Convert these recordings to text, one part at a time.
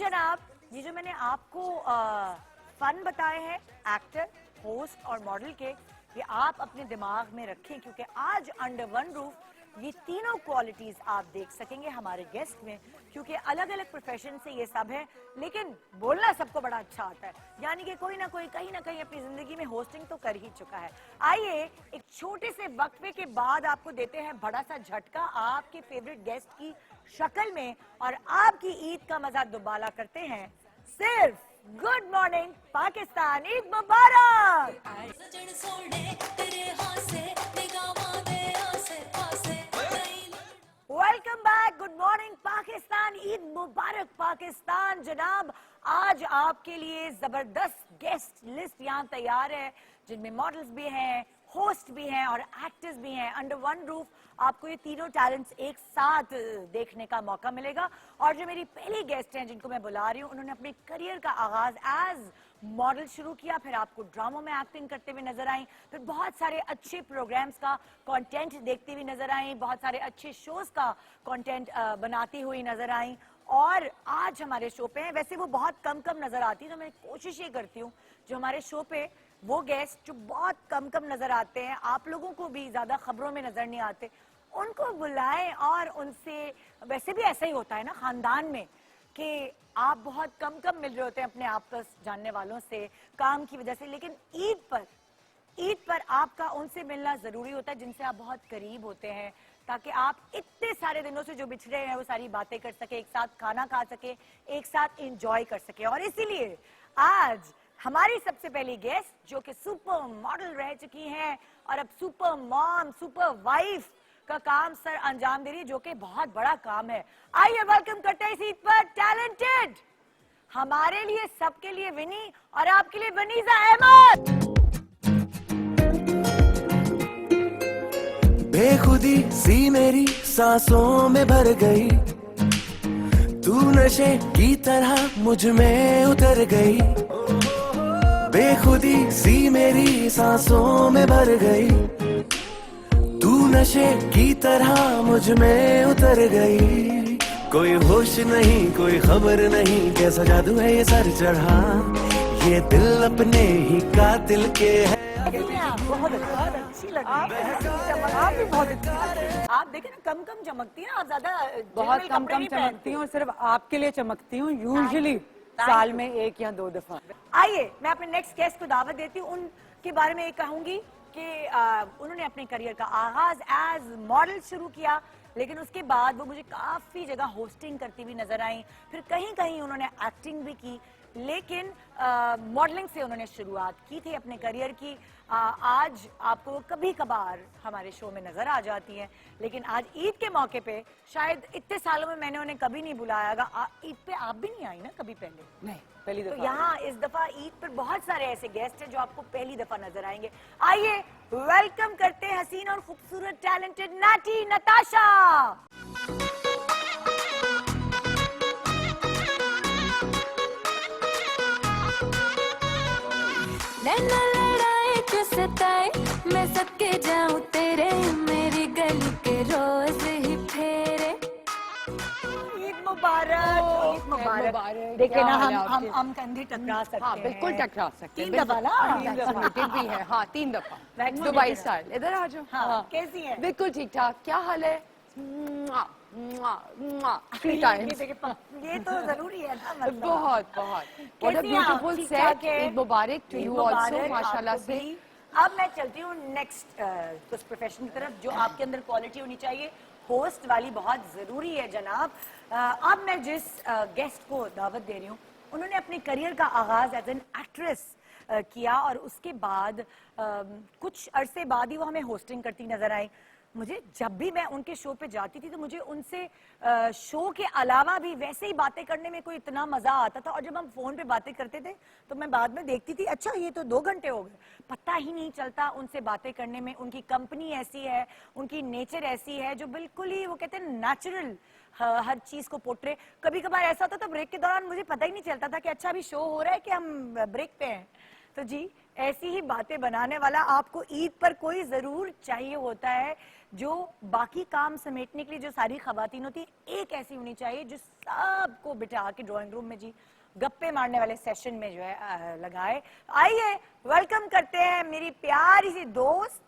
जनाब, ये जो मैंने आपको फन बताए हैं एक्टर, होस्ट और मॉडल के, ये आप अपने दिमाग में रखें क्योंकि आज अंडर वन रूफ ये तीनों क्वालिटीज आप देख सकेंगे हमारे गेस्ट में, क्योंकि अलग अलग प्रोफेशन से ये सब है, लेकिन बोलना सबको बड़ा अच्छा आता है। यानी कि कोई ना कोई कहीं ना कहीं अपनी जिंदगी में होस्टिंग तो कर ही चुका है। आइए एक छोटे से वक्फे के बाद आपको देते हैं बड़ा सा झटका आपके फेवरेट गेस्ट की शक्ल में और आपकी ईद का मजा दुबाला करते हैं सिर्फ गुड मॉर्निंग पाकिस्तान, ईद मुबारक। Welcome back, good morning Pakistan, Eid मुबारक पाकिस्तान। जनाब, आज आपके लिए जबरदस्त गेस्ट लिस्ट यहाँ तैयार है जिनमें मॉडल्स भी हैं, होस्ट भी हैं और एक्टर्स भी हैं। अंडर वन रूफ आपको ये तीनों टैलेंट्स एक साथ देखने का मौका मिलेगा। और जो मेरी पहली गेस्ट हैं जिनको मैं बुला रही हूँ, उन्होंने अपने करियर का आगाज एज मॉडल शुरू किया, फिर आपको ड्रामों में एक्टिंग करते हुए नजर आई, फिर बहुत सारे अच्छे प्रोग्राम्स का कंटेंट देखती हुई नजर आई, बहुत सारे अच्छे शोज का कंटेंट बनाती हुई नजर आई और आज हमारे शो पे हैं। वैसे वो बहुत कम नजर आती है, तो मैं कोशिश ये करती हूँ जो हमारे शो पे वो गेस्ट जो बहुत कम नजर आते हैं, आप लोगों को भी ज्यादा खबरों में नजर नहीं आते, उनको बुलाएं और उनसे, वैसे भी ऐसा ही होता है ना खानदान में कि आप बहुत कम मिल रहे होते हैं अपने आपस जानने वालों से काम की वजह से, लेकिन ईद पर आपका उनसे मिलना जरूरी होता है जिनसे आप बहुत करीब होते हैं, ताकि आप इतने सारे दिनों से जो बिछड़े हैं वो सारी बातें कर सके, एक साथ खाना खा सके, एक साथ एंजॉय कर सके। और इसीलिए आज हमारी सबसे पहली गेस्ट जो कि सुपर मॉडल रह चुकी हैं और अब सुपर मॉम, सुपर वाइफ का काम सर अंजाम दे रही है, जो कि बहुत बड़ा काम है। आइए वेलकम करते हैं इस ईद पर टैलेंटेड, हमारे लिए सबके लिए विनी और आपके लिए वनीजा अहमद। बेखुदी सी मेरी सांसों में भर गई, तू नशे की तरह मुझ में उतर गई। बेखुदी सी मेरी सांसों में भर गई, तू नशे की तरह मुझ में उतर गई। कोई होश नहीं, कोई खबर नहीं, कैसा जादू है ये सर चढ़ा, ये दिल अपने ही कातिल के है। बहुत अच्छी लगी, आप भी बहुत अच्छी। आप देखें ना कम चमकती है, आप ज्यादा बहुत कम चमकती हूँ, सिर्फ आपके लिए चमकती हूँ, यूजुअली साल में 1 या 2 दफा। आइए मैं अपने नेक्स्ट गेस्ट को दावत देती हूँ। उनके बारे में ये कहूंगी कि उन्होंने अपने करियर का आगाज एज मॉडल शुरू किया, लेकिन उसके बाद वो मुझे काफी जगह होस्टिंग करती हुई नजर आई, फिर कहीं उन्होंने एक्टिंग भी की, लेकिन मॉडलिंग से उन्होंने शुरुआत की थी अपने करियर की। आज आपको कभी कभार हमारे शो में नजर आ जाती हैं, लेकिन आज ईद के मौके पे शायद इतने सालों में मैंने उन्हें कभी नहीं बुलाया। ईद पे आप भी नहीं आई ना कभी पहले? नहीं, पहली दफा। तो यहाँ इस दफा ईद पर बहुत सारे ऐसे गेस्ट हैं जो आपको पहली दफा नजर आएंगे। आइए वेलकम करते हैं हसीन और खूबसूरत टैलेंटेड नाटी नताशा। नैना लड़ाए क्यों सताए, मैं सबके जाऊं तेरे, मेरी गली के रोज ही फेरे। ईद मुबारक, ईद मुबारक। देखिए ना, हम कंधे टकरा सकते हैं। हाँ, बिल्कुल टकरा सकते हैं। 3 दफा ना? 3 दफा भी है। हाँ, 3 दफा दुबई स्टाइल। इधर आ जाओ। हाँ, कैसी है? बिल्कुल ठीक ठाक। क्या हाल है? Free time. ये तो जरूरी है ना, मतलब बहुत What a beautiful set. Eid Mubarak to you also, माशाल्लाह से। अब मैं चलती हूँ नेक्स्ट कुछ प्रोफेशन की तरफ, जो आपके अंदर क्वालिटी होनी चाहिए, होस्ट वाली, बहुत जरूरी है जनाब। अब मैं जिस गेस्ट को दावत दे रही हूँ, उन्होंने अपने करियर का आगाज एज एन एक्ट्रेस किया और उसके बाद कुछ अरसे बाद ही वो हमें होस्टिंग करती नजर आई। मुझे जब भी मैं उनके शो पे जाती थी तो मुझे उनसे शो के अलावा भी वैसे ही बातें करने में कोई इतना मजा आता था, और जब हम फोन पे बातें करते थे तो मैं बाद में देखती थी अच्छा ये तो 2 घंटे हो गए, पता ही नहीं चलता उनसे बातें करने में। उनकी कंपनी ऐसी है, उनकी नेचर ऐसी है जो बिल्कुल ही, वो कहते हैं नेचुरल, हर चीज को पोट्रे। कभी कभार ऐसा होता था ब्रेक के दौरान मुझे पता ही नहीं चलता था कि अच्छा अभी शो हो रहा है कि हम ब्रेक पे हैं। तो जी, ऐसी ही बातें बनाने वाला आपको ईद पर कोई जरूर चाहिए होता है, जो बाकी काम समेटने के लिए जो सारी खवातीन होती है, एक ऐसी होनी चाहिए जो सबको बिठा के ड्राइंग रूम में जी गप्पे मारने वाले सेशन में जो है लगाए। आइए वेलकम करते हैं मेरी प्यारी सी दोस्त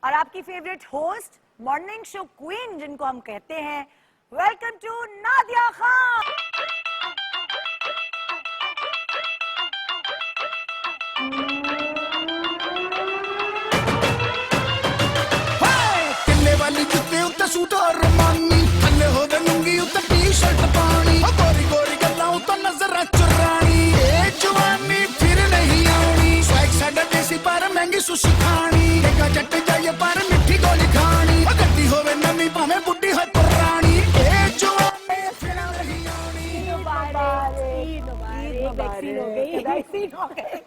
और आपकी favourite host, morning show queen जिनको हम कहते हैं, वेलकम टू नादिया खान। किले वाली जुत्ते उत्ते सूट और रमानी, थल्ले हो गए लुंगी उत्ते टी-शर्ट पानी, गोरी गोरी गल्लां उत्ते नजर चुरानी, ए जवानी फिर नहीं आनी, स्वैग साडा देसी पर महंगी सुशी खानी, देखा जट जाइए पर मिठी गोली खानी, गड्डी होवे नवी भाਵੇਂ बुड्ढी है पुरानी, ए जवानी फिर नहीं आनी। वैक्सीन हो गई, वैक्सीन हो गई।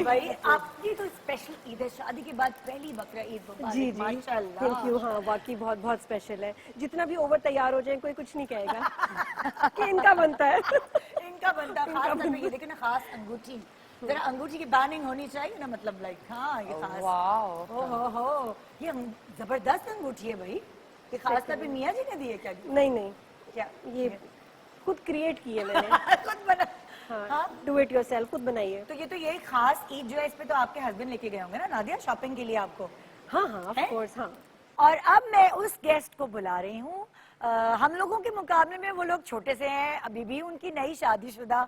भाई आपकी तो स्पेशल ईद है, शादी के बाद पहली बकरा ईद मुबारक। जी जी, माशाल्लाह। Thank you. हाँ वाकई बहुत बहुत स्पेशल है। जितना भी ओवर तैयार हो जाए कोई कुछ नहीं कहेगा कि इनका बनता है। इनका बनता है, खास तौर पे ये देखो ना, खास अंगूठी, जरा अंगूठी की बैनिंग होनी चाहिए ना, मतलब लाइक हाँ ये खास। वाओ, हो ये जबरदस्त अंगूठी है भाई। ये खास तौर पे मियाँ जी ने दी है क्या? नहीं नहीं, क्या ये खुद क्रिएट की है मैंने। खुद बना? हाँ, डू इट योरसेल्फ, खुद बनाइए। तो ये तो यही खास ईद जो है, इस पे तो आपके हस्बैंड लेके गए होंगे ना नादिया शॉपिंग के लिए आपको। हाँ हाँ, ऑफ है? कोर्स। हाँ, और अब मैं उस गेस्ट को बुला रही हूँ। हम लोगों के मुकाबले में वो लोग छोटे से हैं, अभी भी उनकी नई शादीशुदा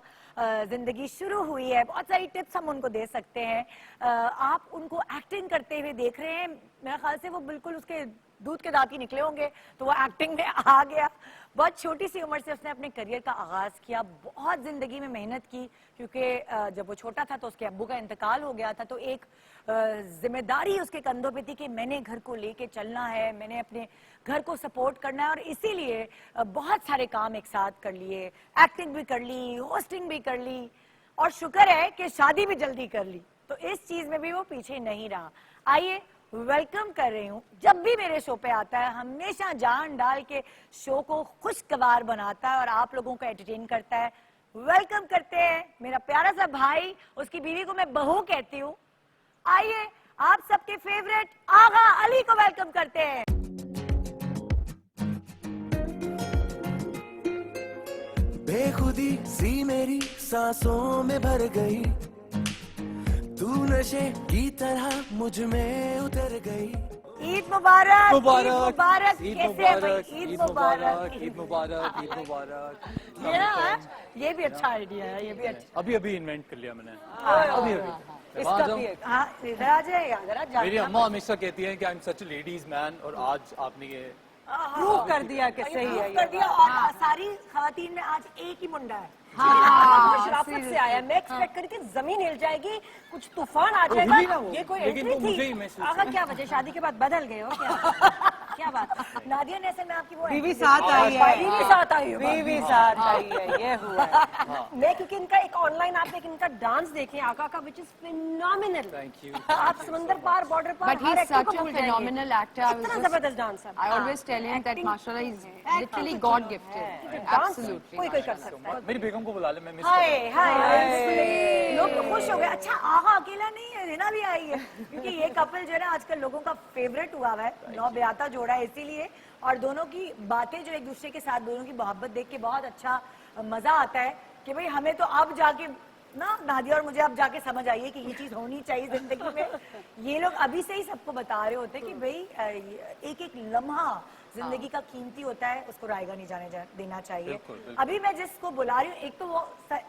जिंदगी शुरू हुई है। बहुत सारी टिप्स हम उनको दे सकते हैं। आप उनको एक्टिंग करते हुए देख रहे हैं, मेरा ख्याल से वो बिल्कुल उसके दूध के दांत ही निकले होंगे, तो वो एक्टिंग में आ गया। बहुत छोटी सी उम्र से उसने अपने करियर का आगाज किया, बहुत जिंदगी में मेहनत की, क्योंकि जब वो छोटा था तो उसके अब्बू का इंतकाल हो गया था, तो एक जिम्मेदारी उसके कंधों पे थी कि मैंने घर को लेके चलना है, मैंने अपने घर को सपोर्ट करना है, और इसीलिए बहुत सारे काम एक साथ कर लिए, एक्टिंग भी कर ली, होस्टिंग भी कर ली, और शुक्र है कि शादी भी जल्दी कर ली, तो इस चीज में भी वो पीछे नहीं रहा। आइए वेलकम कर रही हूँ, जब भी मेरे शो पे आता है हमेशा जान डाल के शो को खुशगवार बनाता है और आप लोगों को एंटरटेन करता है। वेलकम करते हैं मेरा प्यारा सा भाई, उसकी बीवी को मैं बहू कहती हूँ। आइए आप सबके फेवरेट आगा अली को वेलकम करते हैं। बेखुदी सी मेरी सांसों में भर गई, तू नशे की तरह मुझ में उतर गई। ईद मुबारक, मुबारक, ईद मुबारक, ईद कैसे है भाई? मुबारक, ईद मुबारक, ईद मुबारक, ईद मुबारक। ये ना, ये भी अच्छा आइडिया है, ये भी अच्छा। अभी इन्वेंट कर लिया मैंने। अभी वहाँ जाऊँ? हाँ इधर आ जाएगा, जरा मेरी जानना अम्मा हमेशा कहती है कि I am such a ladies man, और आज आपने ये प्रूव कर दिया कि सही है कर ये। दिया, और सारी खवातीन में आज एक ही मुंडा है। हाँ, शराफत से आया। मैं एक्सपेक्ट करी थी जमीन हिल जाएगी, कुछ तूफान आ हिली जाएगा। ना वो, ये कोई लेकिन एंट्री वो मुझे ही थी। महसूस आगा क्या वजह, शादी के बाद बदल गए हो क्या? क्या बात? नादिया ने असल में आपकी वो बीवी entry साथ देखी। आई है, बीवी साथ आई है। बीवी साथ आई है, ये हुआ है। मैं क्योंकि इनका एक ऑनलाइन आप एक इनका डांस देखें आका का, which is phenomenal. Thank you. आप समंदर पार, बॉर्डर पार, But he's such a phenomenal actor. I was इतना just- जबरदस्त डांस है। I always tell him that mashallah he's literally God gifted. Dance Absolutely. कोई कोई कर सकता है। मेरी बेगम को बुला ले, मैं मिस हाय हाय, लोग तो खुश हो गए। अच्छा आगा अकेला नहीं है, रीना भी आई है, क्योंकि ये कपल जो है ना आजकल लोगों का फेवरेट हुआ हुआ है, नौब्याता जोड़ा है इसीलिए, और दोनों की बातें जो एक दूसरे के साथ, दोनों की मोहब्बत देख के बहुत अच्छा मजा आता है कि भाई हमें तो अब जाके ना, नादिया और मुझे अब जाके समझ आई है कि ये चीज होनी चाहिए जिंदगी में। ये लोग अभी से ही सबको बता रहे होते हैं कि भाई एक एक लम्हा जिंदगी का कीमती होता है, उसको रायगा नहीं देना चाहिए। बिल्कुल, बिल्कुल। अभी मैं जिसको बुला रही हूँ, एक तो वो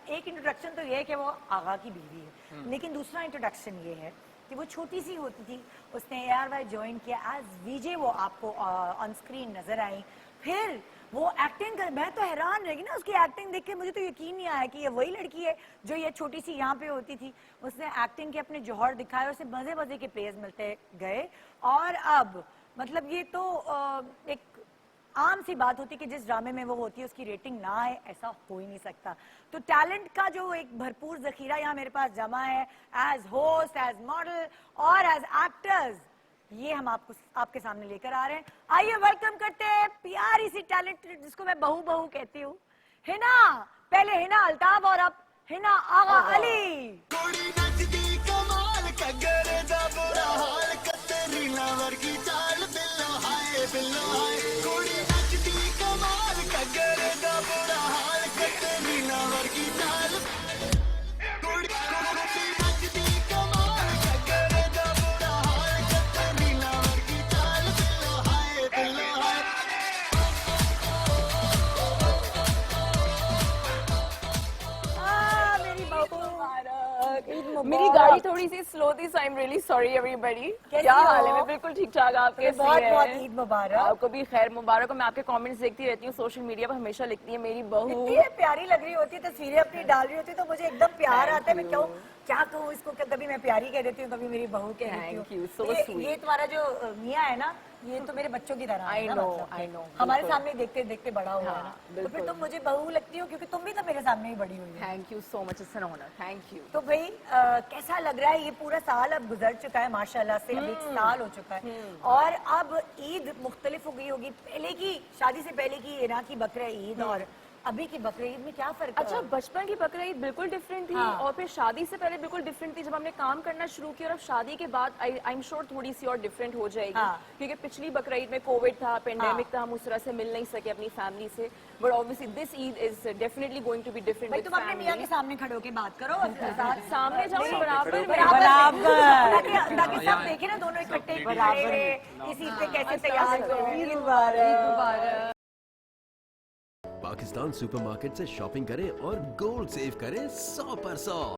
एक इंट्रोडक्शन तो ये है कि वो आगा की बीवी है, लेकिन दूसरा इंट्रोडक्शन ये है कि वो छोटी सी होती थी, उसने ARY ज्वाइन किया एज VJ, वो आपको ऑन स्क्रीन नजर आई, फिर वो एक्टिंग कर, मैं तो हैरान रह गई ना उसकी एक्टिंग देख के, मुझे तो यकीन नहीं आया कि ये वही लड़की है जो ये छोटी सी यहाँ पे होती थी। उसने एक्टिंग के अपने जौहर दिखाए, उसे मजे मजे के प्रेज मिलते गए, और अब मतलब ये तो एक आम सी बात होती है कि जिस ड्रामे में वो होती है उसकी रेटिंग ना आए, ऐसा हो ही नहीं सकता। तो टैलेंट का जो एक भरपूर जखीरा यहाँ मेरे पास जमा है, एज होस्ट, एज मॉडल और एज एक्टर्स, ये हम आपके सामने लेकर आ रहे हैं। आइए वेलकम करते हैं प्यारी सी टैलेंटेड, जिसको मैं बहू बहू कहती हूँ, हिना। पहले हिना अल्ताफ और अब हिना आगा अली। कोड़ी नचदी कमाल, कगरे दा बुरा हाल, कते रीला वर्गी चाल, दिल बिल्लो हाय कुड़ी नचदी कमाल कगर दा बुरा हाल कतरीना वर्गी चाल कुड़ी नचदी कमाल कगर दा बुरा हाल कतरीना वर्गी चाल बिल्लो हाय बिल्लो हाय मेरी बहू मेरी गाड़ी थोड़ी सी स्लो थी, so I am really sorry everybody. कैसी क्या हो? हाल है? मैं बिल्कुल ठीक ठाक। आप कैसी बहुत हैं? बहुत ईद मुबारक। आपको भी खैर मुबारक हो। मैं आपके कमेंट्स देखती रहती हूँ सोशल मीडिया पर, हमेशा लिखती है मेरी बहू। इतनी प्यारी लग रही होती है, तस्वीरें अपनी डाल रही होती है तो मुझे एकदम प्यार आता है। मैं क्यों क्या कहूँ इसको, कभी मैं प्यारी कह देती हूँ, कभी मेरी बहू कह देती हूँ। Thank you, so sweet. ये तुम्हारा जो मियाँ है ना, ये तो मेरे बच्चों की तरह है I ना, know, मतलब I know, हमारे बिल्कुल। सामने देखते देखते बड़ा हुआ है ना, तो फिर बिल्कुल। तुम मुझे बहू लगती हो क्योंकि तुम भी तो मेरे सामने ही बड़ी हुई है। Thank you so much, it's an honour. Thank you. तो भाई कैसा लग रहा है? ये पूरा साल अब गुजर चुका है माशाल्लाह से, अब एक साल हो चुका है और अब ईद मुख्तलिफ हो गई होगी। पहले की शादी से पहले की इराक की बकरा ईद और अभी की बकरा ईद में क्या फर्क है? अच्छा, बचपन की बकरा ईद बिल्कुल डिफरेंट थी हाँ। और फिर शादी से पहले बिल्कुल डिफरेंट थी। जब हमने काम करना शुरू किया और अब शादी के बाद आई एम श्योर थोड़ी सी और डिफरेंट हो जाएगी। हाँ। क्योंकि पिछली बकरा ईद में कोविड था, पेंडेमिक था, हम उस तरह से मिल नहीं सके अपनी फैमिली से। But obviously this Eid is definitely going to be different. भाई तुम अपने मियाँ के सामने खड़े होके बात करो, सामने जाओ बराबर ताकि सब देखे ना, दोनों इकट्ठे खड़े हुए इस ईद पे कैसे तैयार हो रहे हैं। मुबारक। पाकिस्तान सुपरमार्केट से शॉपिंग करें और गोल्ड सेव करें 100%।